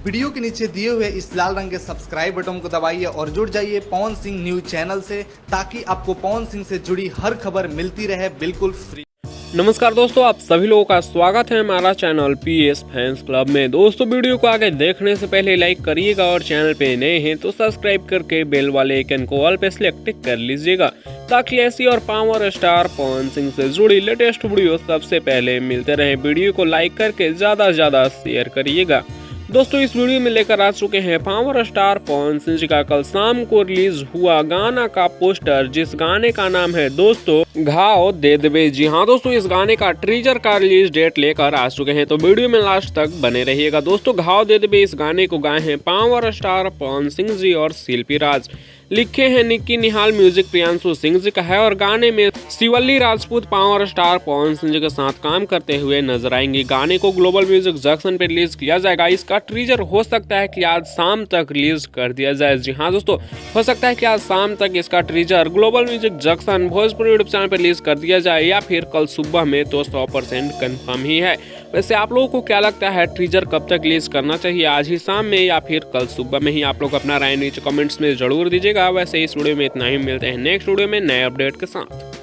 Video के नीचे दिए हुए इस लाल रंग के सब्सक्राइब बटन को दबाइए और जुड़ जाइए पवन सिंह न्यूज चैनल से, ताकि आपको पवन सिंह से जुड़ी हर खबर मिलती रहे बिल्कुल फ्री। नमस्कार दोस्तों, आप सभी लोगों का स्वागत है हमारा चैनल पीएस फैंस क्लब में। दोस्तों, वीडियो को आगे देखने से पहले लाइक करिएगा और चैनल पे नए हैं तो सब्सक्राइब करके बेल वाले आइकन को ऑल पे सिलेक्ट कर लीजिएगा, ताकि ऐसी और पावर स्टार पवन सिंह से जुड़ी लेटेस्ट वीडियो सबसे पहले मिलते रहे। वीडियो को लाइक करके ज्यादा से ज्यादा शेयर करिएगा। दोस्तों, इस वीडियो में लेकर आ चुके हैं पावर स्टार पवन सिंह जी का कल शाम को रिलीज हुआ गाना का पोस्टर, जिस गाने का नाम है दोस्तों घाव दे देवे। जी हाँ दोस्तों, इस गाने का ट्रीजर का रिलीज डेट लेकर आ चुके हैं, तो वीडियो में लास्ट तक बने रहिएगा। दोस्तों, घाव दे देवे इस गाने को गाए हैं पावर स्टार पवन सिंह जी और शिल्पी राज। लिखे हैं निक्की निहाल, म्यूजिक प्रियांशु सिंह जी का है और गाने में शिवल्ली राजपूत पावर स्टार पवन सिंह जी के साथ काम करते हुए नजर आएंगे। गाने को ग्लोबल म्यूजिक जंक्शन पे रिलीज किया जाएगा। इसका ट्रीजर हो सकता है कि आज शाम तक रिलीज कर दिया जाए। जी हाँ दोस्तों, हो सकता है कि आज शाम तक इसका treasure global music junction Bhojpuri YouTube channel पर रिलीज कर दिया जाए, या फिर कल सुबह में तो 100% कंफर्म ही है। वैसे आप लोगों को क्या लगता है, ट्रीजर कब तक रिलीज करना चाहिए, आज ही शाम में या फिर कल सुबह में ही? आप लोग अपना राय नीचे कमेंट्स में जरूर दीजिएगा। वैसे इस वीडियो में इतना ही, मिलते हैं नेक्स्ट वीडियो में नए अपडेट के साथ।